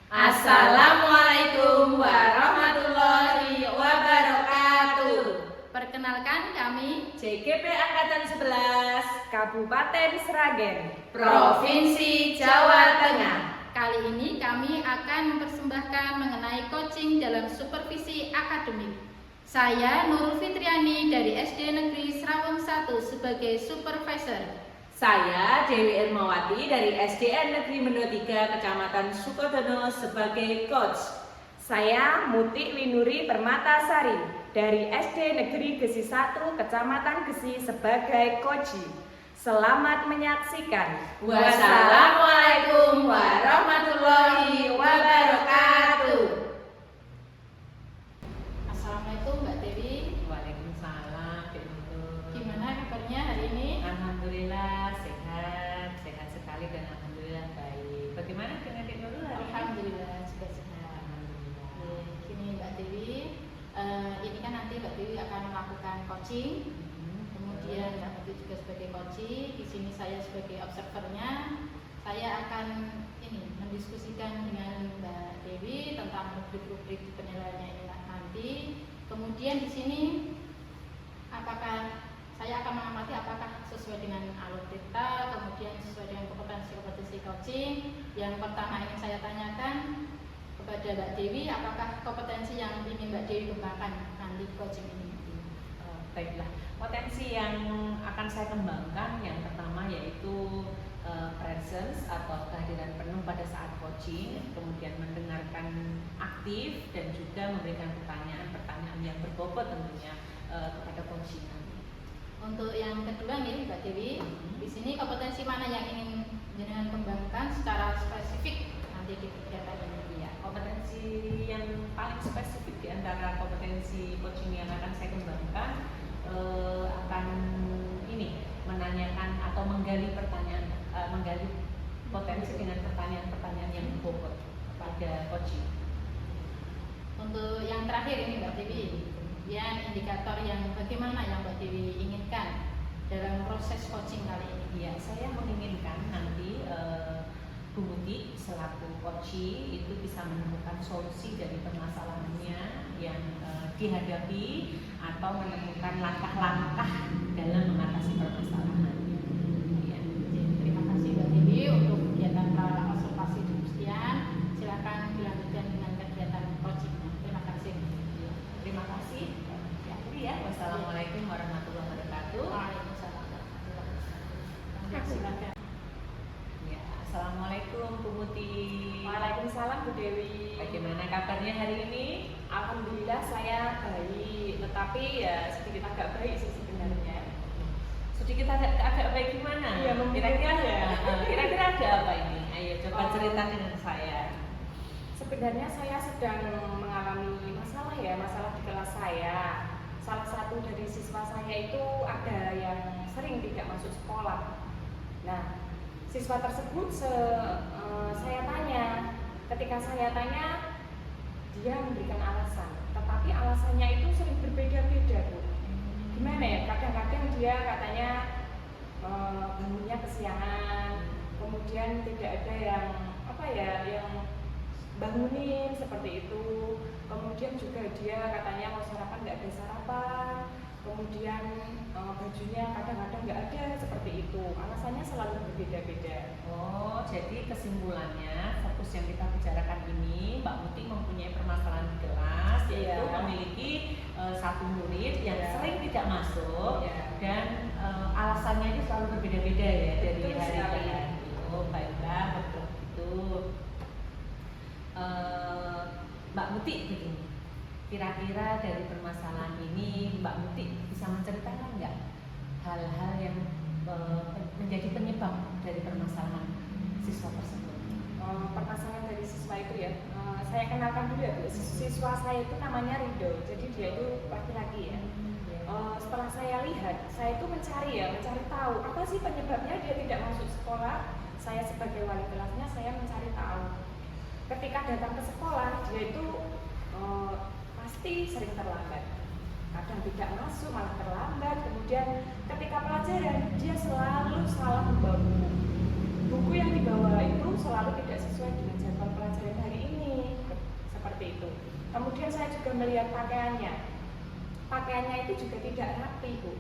Assalamualaikum warahmatullahi wabarakatuh. Perkenalkan kami JGP Angkatan 11 Kabupaten Sragen, Provinsi Jawa Tengah. Kali ini kami akan mempersembahkan mengenai coaching dalam supervisi akademik. Saya Nurul Fitriani dari SD Negeri Serawung 1 sebagai supervisor. Saya Dewi Irmawati dari SDN Negeri Mendo 3 Kecamatan Sukodono sebagai coach. Saya Muti Winuri Permatasari dari SD Negeri Gesi 1 Kecamatan Gesi sebagai coach. Selamat menyaksikan. Wassalamualaikum warahmatullahi wabarakatuh. Assalamualaikum Mbak Dewi. Waalaikumsalam. Gimana kabarnya hari ini? Alhamdulillah sehat sekali dan alhamdulillah baik. Bagaimana dengan Dek Nurul hari ini? Alhamdulillah sudah sehat. Alhamdulillah. Gini Mbak Dewi, ini kan nanti Mbak Dewi akan melakukan coaching. Kemudian Mbak Dewi juga sebagai coaching. Di sini saya sebagai observernya. Saya akan mendiskusikan dengan Mbak Dewi tentang rubrik-rubrik penilaiannya ini nanti. Kemudian di sini saya akan mengamati apakah sesuai dengan alur data, kemudian sesuai dengan kompetensi coaching. Yang pertama ingin saya tanyakan kepada Mbak Dewi, apakah kompetensi yang ingin Mbak Dewi kembangkan nanti coaching ini? Baiklah, potensi yang akan saya kembangkan yang pertama yaitu presence atau kehadiran penuh pada saat coaching, kemudian mendengarkan aktif dan juga memberikan pertanyaan-pertanyaan yang berbobot tentunya kepada coaching. Untuk yang kedua nih Mbak Dewi, di sini kompetensi mana yang ingin jenengan kembangkan secara spesifik nanti di kegiatan ini? Ya, kompetensi yang paling spesifik di antara kompetensi coaching yang akan saya kembangkan akan menanyakan atau menggali potensi dengan pertanyaan-pertanyaan yang berbobot pada coaching. Untuk yang terakhir ini Mbak Dewi, kemudian indikator yang bagaimana yang Mbak Dewi inginkan dalam proses coaching kali ini? Ya, saya menginginkan nanti Bu Muti selaku coaching itu bisa menemukan solusi dari permasalahannya yang dihadapi atau menemukan langkah-langkah dalam mengatasi permasalahan. Ya. Terima kasih Mbak Dewi untuk kegiatan konsultasi diskusian. Silakan dilanjutkan dengan kegiatan coachingnya. Terima kasih. Terima kasih. Ya, wassalamualaikum warahmatullahi wabarakatuh. Waalaikumsalam warahmatullahi wabarakatuh. Silakan. Ya, assalamualaikum Bu Muti. Waalaikumsalam Bu Dewi. Bagaimana kabarnya hari ini? Alhamdulillah saya baik, tetapi ya sedikit agak baik sih sebenarnya. Sedikit agak baik gimana? Iya, kira-kira ya. Kira-kira ada apa ini? Ayo coba cerita dengan saya. Sebenarnya saya sedang mengalami masalah di kelas saya. Salah satu dari siswa saya itu ada yang sering tidak masuk sekolah. Nah, siswa tersebut saya tanya, ketika saya tanya dia memberikan alasan, tetapi alasannya itu sering berbeda-beda Bu. Gimana ya? Kadang-kadang dia katanya bangunnya kesiangan, kemudian tidak ada yang yang bangunin seperti itu. Kemudian juga dia katanya mau sarapan nggak ada sarapan, kemudian bajunya kadang-kadang nggak ada seperti itu. Alasannya selalu berbeda-beda. Oh, jadi kesimpulannya fokus yang kita bicarakan ini Mbak Muti mempunyai permasalahan di kelas, yaitu memiliki satu murid yang sering tidak masuk dan alasannya itu selalu berbeda-beda ya dari hari ke hari. Oh, baiklah, betul itu. Mbak Muti begini, kira-kira dari permasalahan ini Mbak Muti bisa menceritakan nggak hal-hal yang menjadi penyebab dari permasalahan siswa tersebut? Permasalahan dari siswa itu ya, saya saya kenalkan dulu ya Bu. Siswa saya itu namanya Ridho, jadi dia itu laki-laki ya. Setelah saya lihat, saya itu mencari tahu apa sih penyebabnya dia tidak masuk sekolah. Saya sebagai wali kelasnya, saya mencari tahu. Ketika datang ke sekolah, dia itu pasti sering terlambat. Kadang tidak masuk, malah terlambat. Kemudian ketika pelajaran, dia selalu salah membawa buku. Buku yang dibawa itu selalu tidak sesuai dengan jadwal pelajaran hari ini. Seperti itu. Kemudian saya juga melihat pakaiannya. Pakaiannya itu juga tidak rapi, Bu.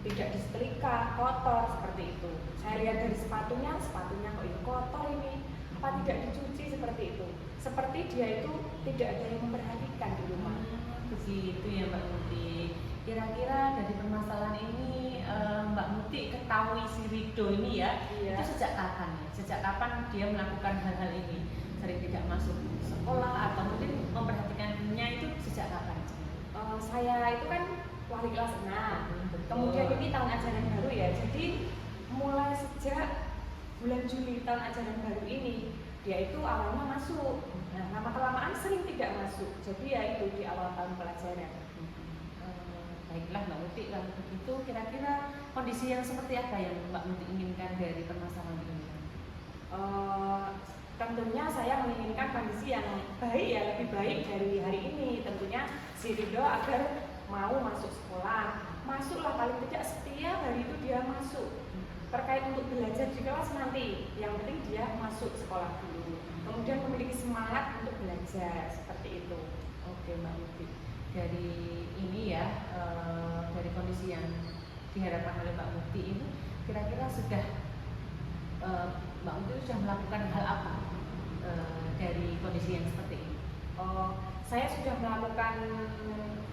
Tidak disetrika, kotor seperti itu. Saya lihat dari sepatunya kok ini kotor ini. Apa tidak dicuci seperti itu. Seperti dia itu tidak ada yang memperhatikan di rumah. Begitu ya Mbak Muti. Kira-kira dari permasalahan ini Mbak Muti ketahui si Ridho ini ya, itu sejak kapan ya? Sejak kapan dia melakukan hal-hal ini? Sering tidak masuk sekolah atau mungkin memperhatikannya itu sejak kapan? Saya itu kan wali kelas 6. Kemudian ini tahun ajaran baru ya. Jadi mulai sejak bulan Juli tahun ajaran baru ini dia itu awalnya masuk. Nah, lama kelamaan sering tidak masuk. Jadi ya itu di awal tahun pelajaran. Baiklah Mbak Muti, kalau begitu kira-kira kondisi yang seperti apa yang Mbak Muti inginkan dari permasalahan ini? Tentunya saya menginginkan kondisi yang baik ya, lebih baik dari hari ini. Tentunya si Ridho agar mau masuk sekolah, masuklah paling tidak setiap hari itu dia masuk. Terkait untuk belajar di kelas nanti, yang penting dia masuk sekolah dulu. Kemudian memiliki semangat untuk belajar seperti itu. Oke Mbak Muti, dari ini ya, dari kondisi yang diharapkan oleh Mbak Muti ini, kira-kira sudah Mbak Muti sudah melakukan hal apa dari kondisi yang seperti ini? Saya sudah melakukan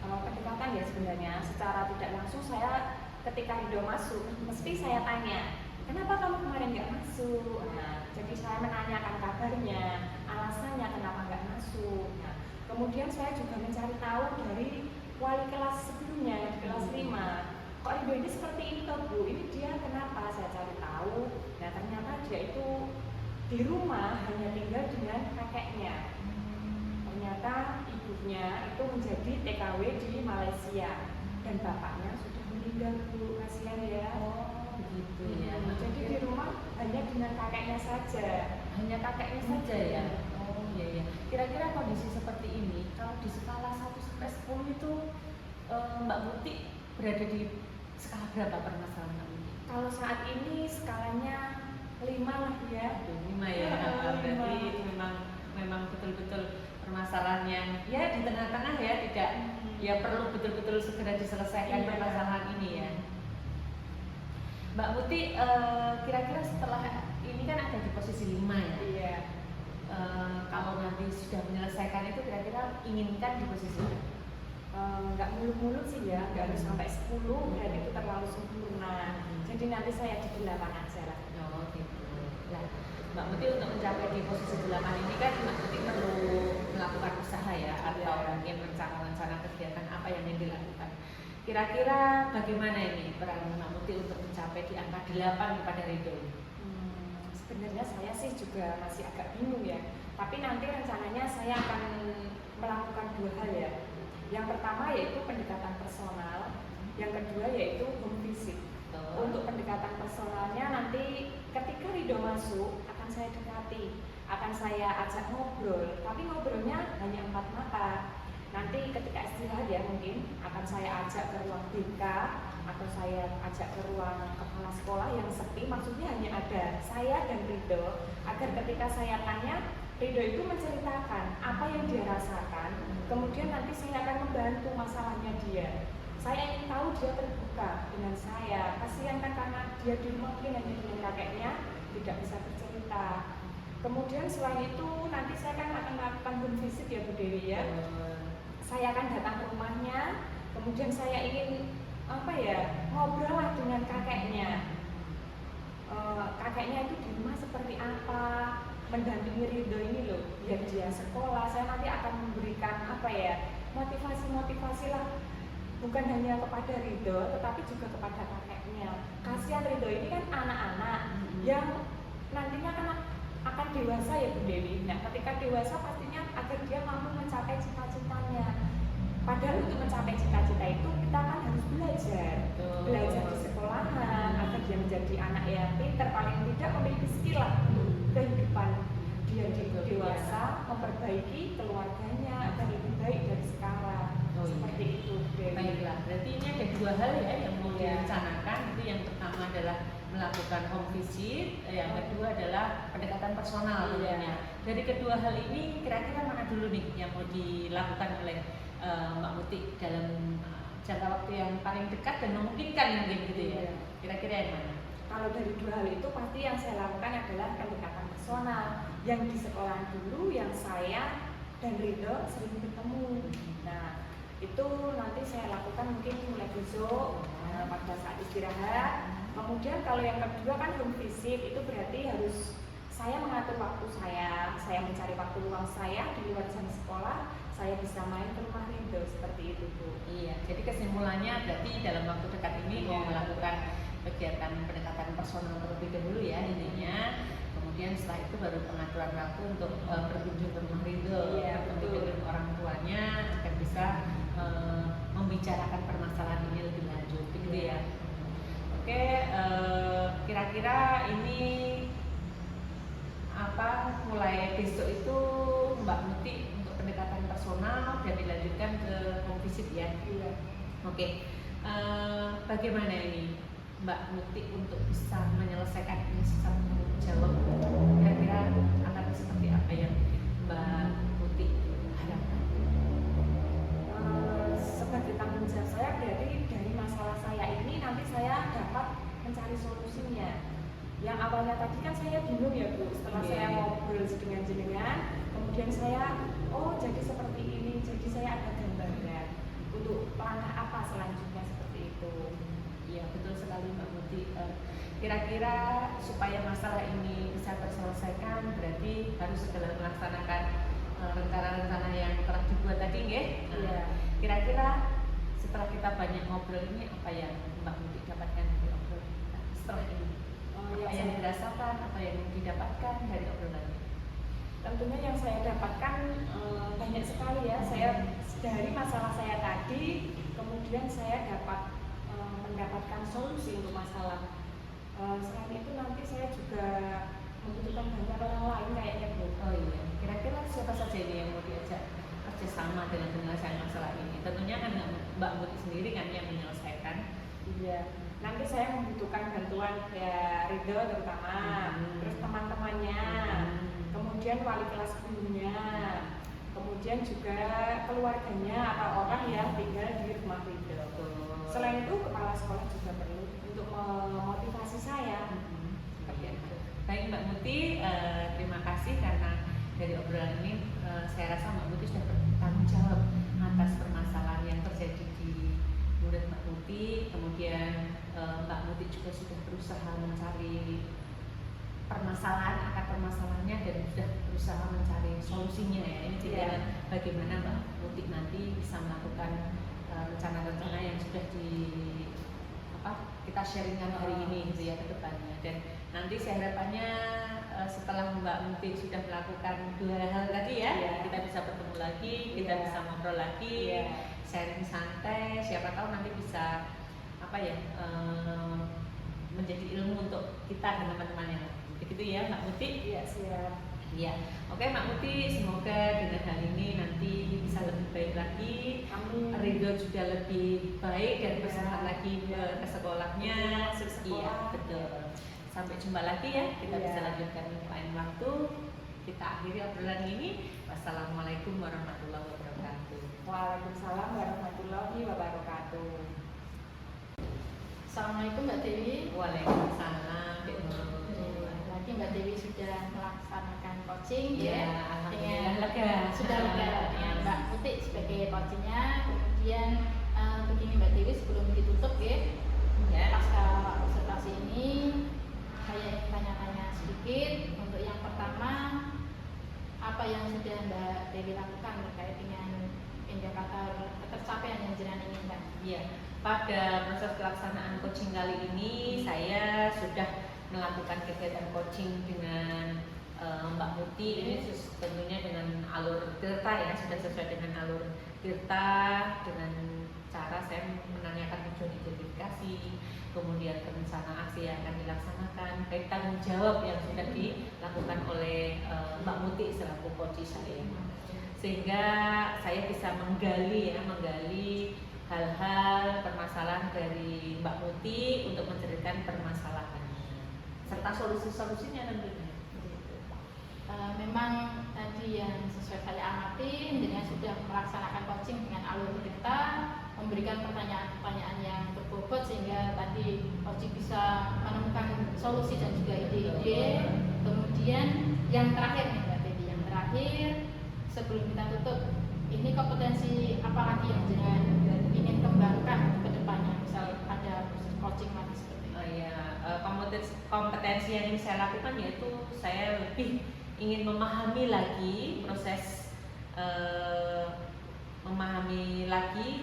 pendekatan ya sebenarnya. Secara tidak langsung saya ketika Ridho masuk, mesti saya tanya, kenapa kamu kemarin nggak masuk? Nah, jadi saya menanyakan kabarnya, alasannya kenapa nggak masuk. Nah, kemudian saya juga mencari tahu dari wali kelas sebelumnya di kelas 5. Kok Ridho ini seperti ini toh Bu? Ini dia kenapa? Saya cari tahu. Nah, ternyata dia itu di rumah hanya tinggal dengan kakeknya. Ternyata ibunya itu menjadi TKW di Malaysia dan bapaknya sudah meninggal Bu, kasihan ya. Begitu ya. Jadi di rumah hanya dengan kakeknya saja. Hanya kakeknya saja ya. Oh iya ya. Kira-kira kondisi seperti ini kalau di skala 1 sampai 10 itu Mbak Muti berada di skala berapa permasalahan Mbak Muti? Kalau saat ini skalanya 5 lah ya. 5 ya. Berarti itu memang betul-betul permasalahan yang ya di tengah-tengah ya, tidak ya perlu betul-betul segera diselesaikan permasalahan ini ya. Mbak Muti, kira-kira setelah ini kan ada di posisi 5 ya. Iya. Kalau nanti sudah menyelesaikan itu kira-kira inginkan di posisi berapa? Nggak muluk-muluk sih ya, nggak harus sampai 10 dan itu terlalu sempurna. Jadi nanti saya di 8 aja lah. Oh gitu. Nah, Mbak Muti untuk mencapai di posisi 8 ini kan Mbak Muti perlu melakukan usaha ya, atau mungkin rencana-rencana kegiatan apa yang ingin dilakukan. Kira-kira bagaimana ini peran Mbak Muti untuk mencapai di angka 8 kepada Ridho? Sebenarnya saya sih juga masih agak bingung ya. Tapi nanti rencananya saya akan melakukan 2 hal ya. Yang pertama yaitu pendekatan personal, yang kedua yaitu home visit. Untuk pendekatan personalnya nanti ketika Ridho masuk akan saya dekati, akan saya ajak ngobrol, tapi ngobrolnya hanya 4 mata. Nanti ketika istirahat ya mungkin akan saya ajak ke ruang BK atau saya ajak ke ruang kepala sekolah yang sepi, maksudnya hanya ada saya dan Ridho, agar ketika saya tanya, Ridho itu menceritakan apa yang dia rasakan, kemudian nanti saya akan membantu masalahnya dia. Saya ingin tahu dia terbuka dengan saya. Kasihan kan karena dia di rumah mungkin hanya dengan kakeknya, tidak bisa bercerita. Kemudian selain itu nanti saya kan akan melakukan home visit ya Bu Dewi ya. Saya akan datang ke rumahnya, kemudian saya ingin ngobrol lah dengan kakeknya. Kakeknya itu di rumah seperti apa, mendampingi Ridho ini loh, biar dia sekolah. Saya nanti akan memberikan motivasi-motivasi lah, bukan hanya kepada Ridho, tetapi juga kepada kakeknya. Kasihan Ridho ini kan anak-anak yang nantinya kan akan dewasa ya Bu Dewi. Nah ketika dewasa pastinya agar dia mampu mencapai cita-citanya. Padahal untuk mencapai cita-cita itu kita kan harus belajar di sekolahan agar dia menjadi anak yang pintar, paling tidak memiliki skill lah kehidupan dia dewasa, memperbaiki keluarganya agar lebih baik dari sekarang. Seperti itu Dewi. Baiklah, berarti ini ada dua hal ya yang mau direncanakan. Itu yang pertama adalah melakukan home visit, yang kedua adalah pendekatan personal tentunya. Dari kedua hal ini kira-kira mana dulu nih yang mau dilakukan oleh Mbak Muti dalam jangka waktu yang paling dekat dan memungkinkan mungkin gitu ya? Kira-kira yang mana? Kalau dari dua hal itu pasti yang saya lakukan adalah pendekatan personal. Yang di sekolah dulu yang saya dan Ridho sering bertemu. Nah itu nanti saya lakukan mungkin mulai besok pada saat istirahat. Kemudian kalau yang kedua kan home visit, itu berarti harus saya mengatur waktu saya mencari waktu luang saya di luar jam sekolah, saya bisa main ke rumah Ridho, seperti itu Bu. Iya, jadi kesimpulannya berarti dalam waktu dekat ini mau melakukan kegiatan pendekatan personal terlebih dahulu ya intinya. Kemudian setelah itu baru pengaturan waktu untuk berkunjung ke rumah Ridho, bertemu dengan orang tuanya agar bisa membicarakan permasalahan ini lebih lanjut, gitu ya. Oke, kira-kira ini mulai besok itu Mbak Muti untuk pendekatan personal dan dilanjutkan ke home visit ya. Iya. Oke, bagaimana ini Mbak Muti untuk bisa menyelesaikan ini secara tanggung jawab? Kira-kira akan seperti apa yang Mbak Muti harapkan? Sebagai tanggung jawab saya berarti dari masalah saya ini nanti saya dapat mencari solusinya. Yang awalnya tadi kan saya bingung ya Bu, setelah saya ngobrol dengan jenengan, kemudian saya jadi seperti ini, jadi saya ada gambaran untuk langkah apa selanjutnya seperti itu. Iya betul sekali Mbak Muti. Kira-kira supaya masalah ini bisa terselesaikan berarti harus segera melaksanakan rencana-rencana yang telah dibuat tadi ya. Kira-kira setelah kita banyak ngobrol ini apa yang Mbak Muti dapatkan dari obrolan kita setelah ini? Apa yang dirasakan, apa yang didapatkan dari obrolan ini? Tentunya yang saya dapatkan banyak sekali ya. Saya dari masalah saya tadi, kemudian saya dapat mendapatkan solusi untuk masalah. Selain itu nanti saya juga membutuhkan banyak orang lain kayaknya Bu. Oh iya, kira-kira siapa saja ini yang mau diajak kerjasama dengan penyelesaian masalah ini? Tentunya kan Mbak Muti sendiri kan yang menyelesaikan. Iya. Nanti saya membutuhkan bantuan ya Ridho terutama, terus teman-temannya, kemudian wali kelas gurunya, kemudian juga keluarganya atau orang yang tinggal di rumah Ridho. Selain itu kepala sekolah juga perlu untuk memotivasi saya. Baik Mbak Muti, terima kasih karena dari obrolan ini saya rasa Mbak Muti sudah bertanggung jawab atas permasalahan yang terjadi di murid Mbak Muti. Kemudian Mbak Muti juga sudah berusaha mencari akar permasalahannya dan sudah berusaha mencari solusinya ya. Ini tinggal bagaimana Mbak Muti nanti bisa melakukan rencana-rencana yang sudah kita sharingkan hari ini gitu ya ke depannya. Dan nanti saya harapannya setelah Mbak Muti sudah melakukan dua hal tadi ya, kita bisa bertemu lagi, kita bisa ngobrol lagi, sharing santai, siapa tahu nanti bisa menjadi ilmu untuk kita dan teman-teman yang lain. Begitu ya Mbak Muti? Iya, siap. Iya. Oke Mbak Muti, semoga dengan hal ini nanti bisa lebih baik lagi. Amin. Ridho juga lebih baik dan bersemangat lagi ke sekolahnya. Iya, betul. Sampai jumpa lagi ya. Kita bisa lanjutkan lain waktu. Kita akhiri obrolan ini. Wassalamualaikum warahmatullahi wabarakatuh. Waalaikumsalam warahmatullahi wabarakatuh. Assalamualaikum Mbak Dewi. Waalaikumsalam. Lagi Mbak Dewi sudah melaksanakan coaching alhamdulillah lega. Sudah lega dengan Mbak Muti sebagai coachingnya. Kemudian begini Mbak Dewi sebelum ditutup pasca observasi ini saya ingin tanya-tanya sedikit. Untuk yang pertama, apa yang sudah Mbak Dewi lakukan terkait dengan indikator ketercapaian yang jenengan inginkan? Iya, pada proses pelaksanaan coaching kali ini saya sudah melakukan kegiatan coaching dengan Mbak Muti ini tentunya dengan alur Tirta ya, sudah sesuai dengan alur Tirta, dengan cara saya menanyakan tujuan identifikasi, kemudian rencana aksi yang akan dilaksanakan, baik tanggung jawab yang sudah dilakukan oleh Mbak Muti selaku coach saya, sehingga saya bisa menggali hal-hal permasalahan dari Mbak Muti untuk menceritakan permasalahannya serta solusi-solusinya tentunya. Memang tadi yang sesuai saya amati dengan sudah melaksanakan coaching dengan alur kita, memberikan pertanyaan-pertanyaan yang berbobot sehingga tadi coaching bisa menemukan solusi dan juga ide-ide. Kemudian yang terakhir nih Mbak Devi, yang terakhir sebelum kita tutup, ini kompetensi apa lagi yang jangan ingin kembangkan ke depannya, misal ada coaching lagi seperti ini? Oh ya, kompetensi yang ingin saya lakukan yaitu saya lebih ingin memahami lagi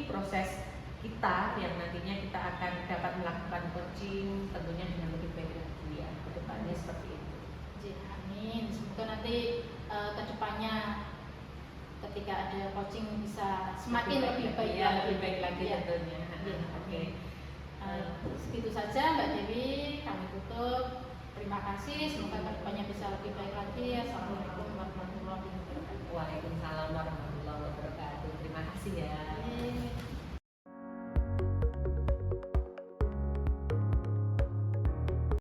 proses kita yang nantinya kita akan dapat melakukan coaching tentunya dengan lebih baik lagi ya ke depannya seperti itu. Amin. Semoga nanti ke depannya ketika ada coaching bisa semakin lebih baik ya, lagi. lebih baik lagi Ya. tentunya. Ya. Oke. Segitu saja Mbak Dewi, kami tutup. Terima kasih, semoga kedepannya bisa lebih baik lagi. Assalamualaikum warahmatullahi wabarakatuh.